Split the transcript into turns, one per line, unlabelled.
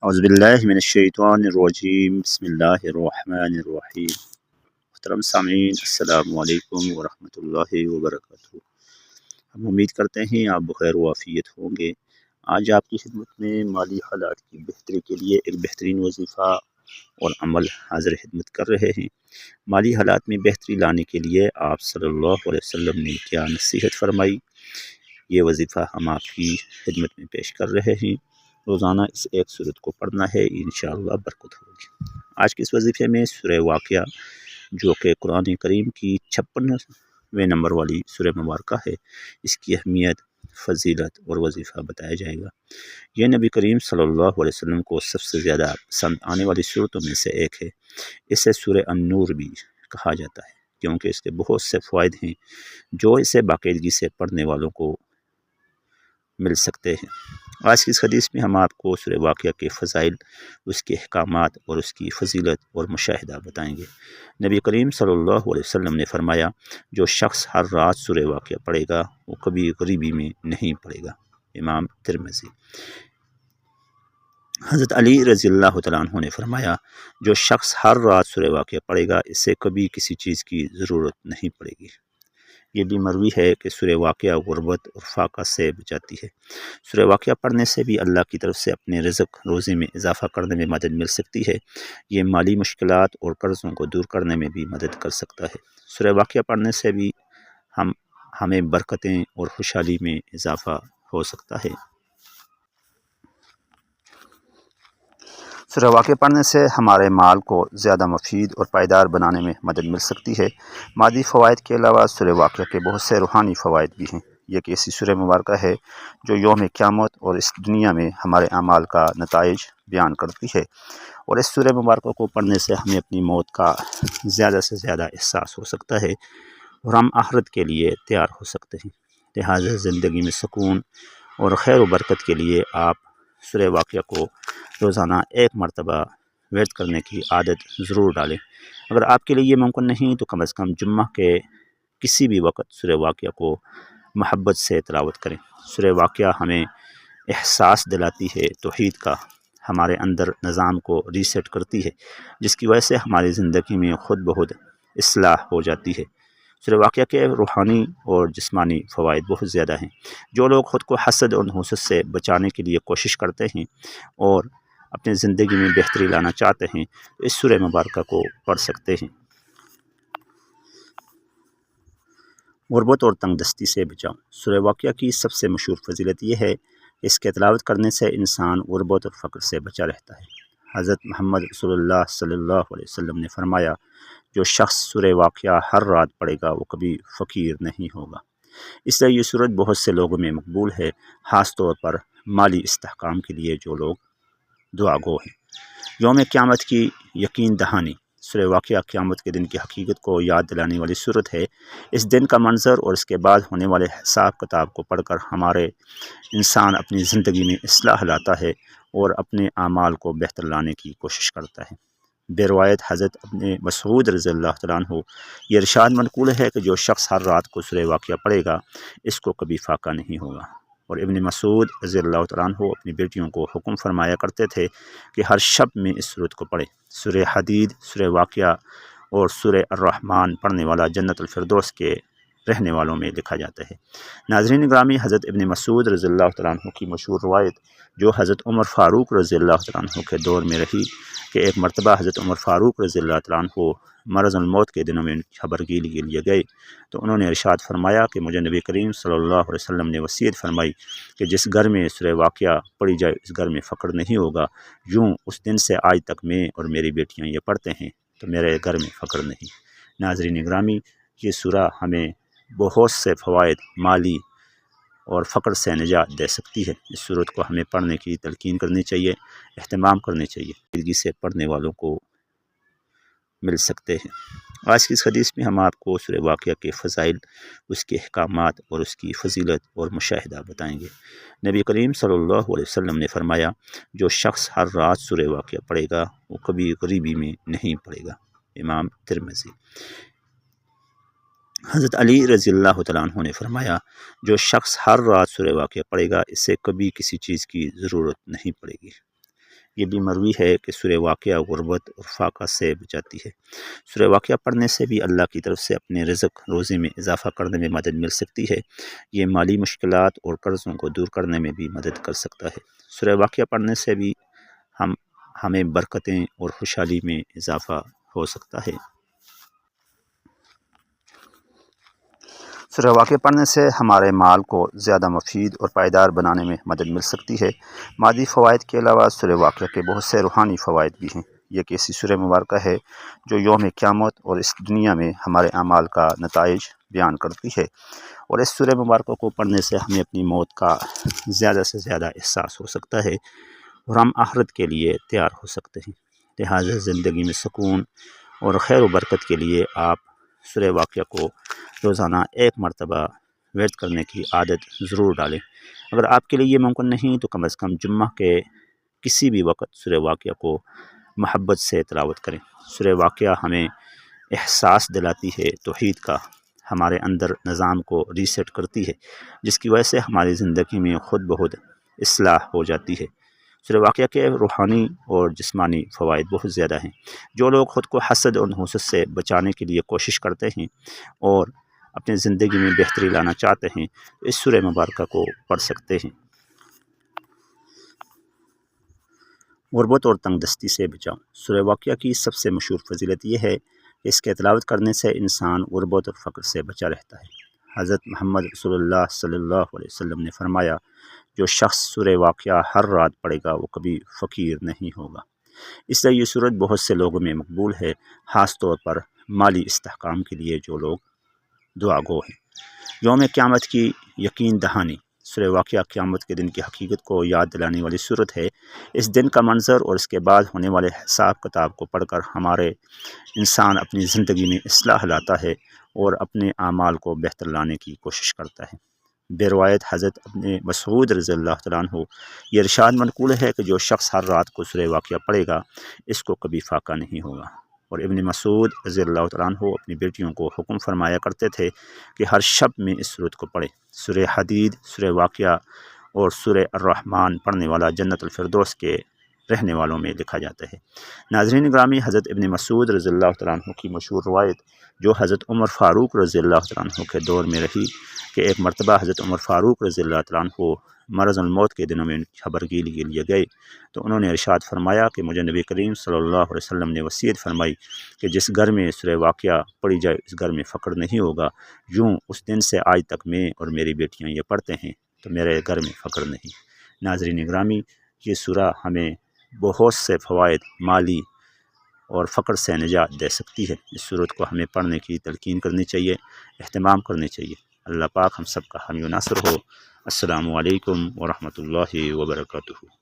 अऊज़ुबिल्लाहिमिनश्शैतानिर्रजीम बिस्मिल्लाहिर्रहमानिर्रहीम। मोहतरम सामीन अस्सलामु अलैकुम वरहमतुल्लाहि वबरकातुहू। हम उम्मीद करते हैं आप बखैर वाफ़ियत होंगे। आज आपकी खिदमत में माली हालात की बेहतरी के लिए एक बेहतरीन वजीफ़ा और अमल हाज़िर खिदमत कर रहे हैं। माली हालात में बेहतरी लाने के लिए आप सल्लल्लाहु अलैहि वसल्लम ने क्या नसीहत फरमाई, ये वजीफ़ा हम आपकी खिदमत में पेश कर रहे हैं। रोज़ाना इस एक सूरत को पढ़ना है, इंशाअल्लाह बरकत होगी। आज के इस वजीफ़े में सूरह वाक़िया जो कि कुरान करीम की 56वें नंबर वाली सूरह मुबारका है, इसकी अहमियत, फजीलत और वजीफ़ा बताया जाएगा। यह नबी करीम सल्लल्लाहु अलैहि वसल्लम को सबसे ज़्यादा पसंद आने वाली सूरतों में से एक है। इसे सूरह अन-नूर भी कहा जाता है क्योंकि इसके बहुत से फ़वाइद हैं जो इसे बाकायदगी से पढ़ने वालों को मिल सकते हैं। आज की इस हदीस में हम आपको सूरह वाक़िया के फ़ज़ाइल, उसके अहकामात और उसकी फजीलत और मुशाहिदा बताएंगे। नबी करीम सल्लल्लाहु अलैहि वसल्लम ने फरमाया, जो शख्स हर रात सूरह वाक़िया पढ़ेगा वो कभी गरीबी में नहीं पड़ेगा। इमाम तिरमिज़ी। हज़रत अली रज़ियल्लाहु तआला अन्हु ने फरमाया, जो शख्स हर रात सूरह वाक़िया पढ़ेगा इससे कभी किसी चीज़ की ज़रूरत नहीं पड़ेगी। ये भी मरवी है कि सूरह वाक़िया गुर्बत और फाका से बचाती है। सूरह वाक़िया पढ़ने से भी अल्लाह की तरफ से अपने रिज़्क़ रोज़ी में इजाफ़ा करने में मदद मिल सकती है। ये माली मुश्किलात और कर्ज़ों को दूर करने में भी मदद कर सकता है। सूरह वाक़िया पढ़ने से भी हमें बरकतें और खुशहाली में इजाफ़ा हो सकता है। सूरह वाक़िया पढ़ने से हमारे माल को ज़्यादा मुफीद और पायदार बनाने में मदद मिल सकती है। मादी फ़वाइद के अलावा सूरह वाक़िया के बहुत से रूहानी फ़वाइद भी हैं। ये एक ऐसी सूरह मुबारका है जो यौम क़यामत और इस दुनिया में हमारे अमाल का नताइज बयान करती है, और इस सूरह मुबारका को पढ़ने से हमें अपनी मौत का ज़्यादा से ज़्यादा एहसास हो सकता है और हम आखिरत के लिए तैयार हो सकते हैं। लिहाजा ज़िंदगी में सुकून और खैर व बरकत के लिए आप सूरह वाक़िया को रोज़ाना एक मरतबा वर्द करने की आदत ज़रूर डालें। अगर आपके लिए ये मुमकिन नहीं तो कम से कम जुम्मा के किसी भी वक्त सूरह वाक़िया को मोहब्बत से तिलावत करें। सूरह वाक़िया हमें एहसास दिलाती है तौहीद का, हमारे अंदर निज़ाम को रीसेट करती है, जिसकी वजह से हमारी ज़िंदगी में खुद ब खुद इस्लाह हो जाती है। सूरह वाक़िया के रूहानी और जिस्मानी फ़वाइद बहुत ज़्यादा हैं। जो लोग ख़ुद को हसद और नहुसत से बचाने के लिए कोशिश करते हैं और अपनी ज़िंदगी में बेहतरी लाना चाहते हैं तो इस सूरह मुबारका को पढ़ सकते हैं। गुर्बत और तंगदस्ती से बचाओ। सूरह वाक़िया की सबसे मशहूर फजीलत यह है, इसके तिलावत करने से इंसान गुर्बत और फ़क्र से बचा रहता है। हज़रत मोहम्मद रसूलुल्लाह सल्लल्लाहु अलैहि वसल्लम ने फरमाया, जो शख्स सूरह वाक़िया हर रात पढ़ेगा वो कभी फ़कीर नहीं होगा। इसलिए ये सूरत बहुत से लोगों में मकबूल है, ख़ास तौर पर माली इस्तेहकाम के लिए जो लोग दुआ गो हैं। यौम क़यामत की यकीन दहानी। सूरह वाक़िया क़यामत के दिन की हकीकत को याद दिलाने वाली सूरत है। इस दिन का मंज़र और इसके बाद होने वाले हिसाब किताब को पढ़कर हमारे इंसान अपनी ज़िंदगी में इस्लाह लाता है और अपने आमाल को बेहतर लाने की कोशिश करता है। बेरवायत हज़रत अपने मसूद रज़ियल्लाहु तआला अन्हु ये इरशाद मनक़ूल है कि जो शख्स हर रात को सूरह वाक़िया पढ़ेगा इसको कभी फाका नहीं होगा। और इब्न मसूद रज़ियल्लाहु तआला अन्हु अपनी बेटियों को हुक्म फरमाया करते थे कि हर शब में इस सूरत को पढ़े। सूरह हदीद, सूरह वाक़िया और सूरह अर्रहमान पढ़ने वाला जन्नतुल फिरदौस के रहने वालों में लिखा जाता है। नाज़रीन ग्रामी, हज़रत इब्न मसूद रज़ियल्लाहु तआला अन्हु की मशहूर रवायत जो हज़रत उमर फ़ारूक रज़ियल्लाहु तआला अन्हु के दौर में रही कि एक मरतबा हज़रत उमर फ़ारूक रज़ियल्लाहु तआला अन्हु मरज़ुल मौत के दिनों में खबरगीरी के लिए गए तो उन्होंने इरशाद फरमाया कि मुझे नबी करीम सल्लल्लाहु अलैहि वसल्लम ने वसीयत फरमाई कि जिस घर में सूरह वाक़िया पढ़ी जाए इस घर में फ़क्र नहीं होगा। यूँ उस दिन से आज तक मैं और मेरी बेटियाँ ये पढ़ते हैं तो मेरे घर में फ़क्र नहीं। नाज़रीन ग्रामी, ये सूरह हमें बहुत से फ़वाइद, माली और फ़क्र से निजात दे सकती है। इस सूरत को हमें पढ़ने की तलकीन करनी चाहिए, एहतमाम करनी चाहिए, दिलगी से पढ़ने वालों को मिल सकते हैं। आज की इस हदीस में हम आपको सूरह वाक़िया के फ़ज़ाइल, उसके अहकामात और उसकी फजीलत और मुशाहिदा बताएंगे। नबी करीम सल्लल्लाहु अलैहि वसल्लम ने फरमाया, जो शख्स हर रात सूरह वाक़िया पढ़ेगा वो कभी गरीबी में नहीं पड़ेगा। इमाम तिरमिज़ी। हज़रत अली रज़ियल्लाहु तआला अन्हु ने फरमाया, जो शख्स हर रात सूरह वाक़िया पढ़ेगा इससे कभी किसी चीज़ की ज़रूरत नहीं पड़ेगी। یہ بھی مروی ہے کہ سورہ واقعہ غربت اور فاقہ سے بچاتی ہے۔ سورہ واقعہ پڑھنے سے بھی اللہ کی طرف سے اپنے رزق روزی میں اضافہ کرنے میں مدد مل سکتی ہے۔ یہ مالی مشکلات اور قرضوں کو دور کرنے میں بھی مدد کر سکتا ہے۔ سورہ واقعہ پڑھنے سے بھی ہمیں برکتیں اور خوشحالی میں اضافہ ہو سکتا ہے۔ سورہ واقعہ پڑھنے سے ہمارے مال کو زیادہ مفید اور پائیدار بنانے میں مدد مل سکتی ہے۔ مادی فوائد کے علاوہ سورہ واقعہ کے بہت سے روحانی فوائد بھی ہیں۔ یہ ایک ایسی سورہ مبارکہ ہے جو یوم قیامت اور اس دنیا میں ہمارے اعمال کا نتائج بیان کرتی ہے، اور اس سورہ مبارکہ کو پڑھنے سے ہمیں اپنی موت کا زیادہ سے زیادہ احساس ہو سکتا ہے اور ہم آخرت کے لیے تیار ہو سکتے ہیں۔ لہٰذا زندگی میں سکون اور خیر و برکت کے لیے آپ سورہ واقعہ کو روزانہ ایک مرتبہ ورد کرنے کی عادت ضرور ڈالیں۔ اگر آپ کے لیے یہ ممکن نہیں تو کم از کم جمعہ کے کسی بھی وقت سورہ واقعہ کو محبت سے تلاوت کریں۔ سورہ واقعہ ہمیں احساس دلاتی ہے توحید کا، ہمارے اندر نظام کو ریسیٹ کرتی ہے، جس کی وجہ سے ہماری زندگی میں خود بخود اصلاح ہو جاتی ہے۔ سورہ واقعہ کے روحانی اور جسمانی فوائد بہت زیادہ ہیں۔ جو لوگ خود کو حسد اور نحوست سے بچانے کے لیے کوشش کرتے ہیں اور اپنی زندگی میں بہتری لانا چاہتے ہیں تو اس سورہ مبارکہ کو پڑھ سکتے ہیں۔ غربت اور تنگ دستی سے بچاؤ۔ سورہ واقعہ کی سب سے مشہور فضیلت یہ ہے کہ اس کے تلاوت کرنے سے انسان غربت اور فقر سے بچا رہتا ہے۔ حضرت محمد رسول اللہ صلی اللہ علیہ وسلم نے فرمایا، جو شخص سورہ واقعہ ہر رات پڑھے گا وہ کبھی فقیر نہیں ہوگا۔ اس لیے یہ سورت بہت سے لوگوں میں مقبول ہے، خاص طور پر مالی استحکام کے لیے جو لوگ دعا گو ہیں۔ یوم قیامت کی یقین دہانی۔ سورہ واقعہ قیامت کے دن کی حقیقت کو یاد دلانے والی صورت ہے۔ اس دن کا منظر اور اس کے بعد ہونے والے حساب کتاب کو پڑھ کر ہمارے انسان اپنی زندگی میں اصلاح لاتا ہے اور اپنے اعمال کو بہتر لانے کی کوشش کرتا ہے۔ بے روایت حضرت ابن مسعود رضی اللہ تعالیٰ عنہ یہ ارشاد منقول ہے کہ جو شخص ہر رات کو سورہ واقعہ پڑھے گا اس کو کبھی فاقہ نہیں ہوگا۔ اور ابن مسعود رضی اللہ تعالیٰ عنہ اپنی بیٹیوں کو حکم فرمایا کرتے تھے کہ ہر شب میں اس سورت کو پڑھیں۔ سورہ حدید، سورہ واقعہ اور سورہ الرحمن پڑھنے والا جنت الفردوس کے رہنے والوں میں لکھا جاتا ہے۔ ناظرین گرامی، حضرت ابن مسعود رضی اللہ تعالیٰ عنہ کی مشہور روایت جو حضرت عمر فاروق رضی اللہ تعالیٰ عنہ کے دور میں رہی کہ ایک مرتبہ حضرت عمر فاروق رضی اللہ تعالیٰ عنہ مرض الموت کے دنوں میں ان کی خبرگیری کے لیے گئے تو انہوں نے ارشاد فرمایا کہ مجھے نبی کریم صلی اللہ علیہ وسلم نے وصیت فرمائی کہ جس گھر میں سورہ واقعہ پڑھی جائے اس گھر میں فقر نہیں ہوگا۔ یوں اس دن سے آج تک میں اور میری بیٹیاں یہ پڑھتے ہیں تو میرے گھر میں فقر نہیں۔ ناظرین گرامی، یہ سورہ ہمیں بہت سے فوائد مالی اور فقر سے نجات دے سکتی ہے۔ اس سورت کو ہمیں پڑھنے کی تلقین کرنی چاہیے، اہتمام کرنی چاہیے۔ اللہ پاک ہم سب کا حامی و ناصر ہو۔ السلام علیکم ورحمۃ اللہ وبرکاتہ۔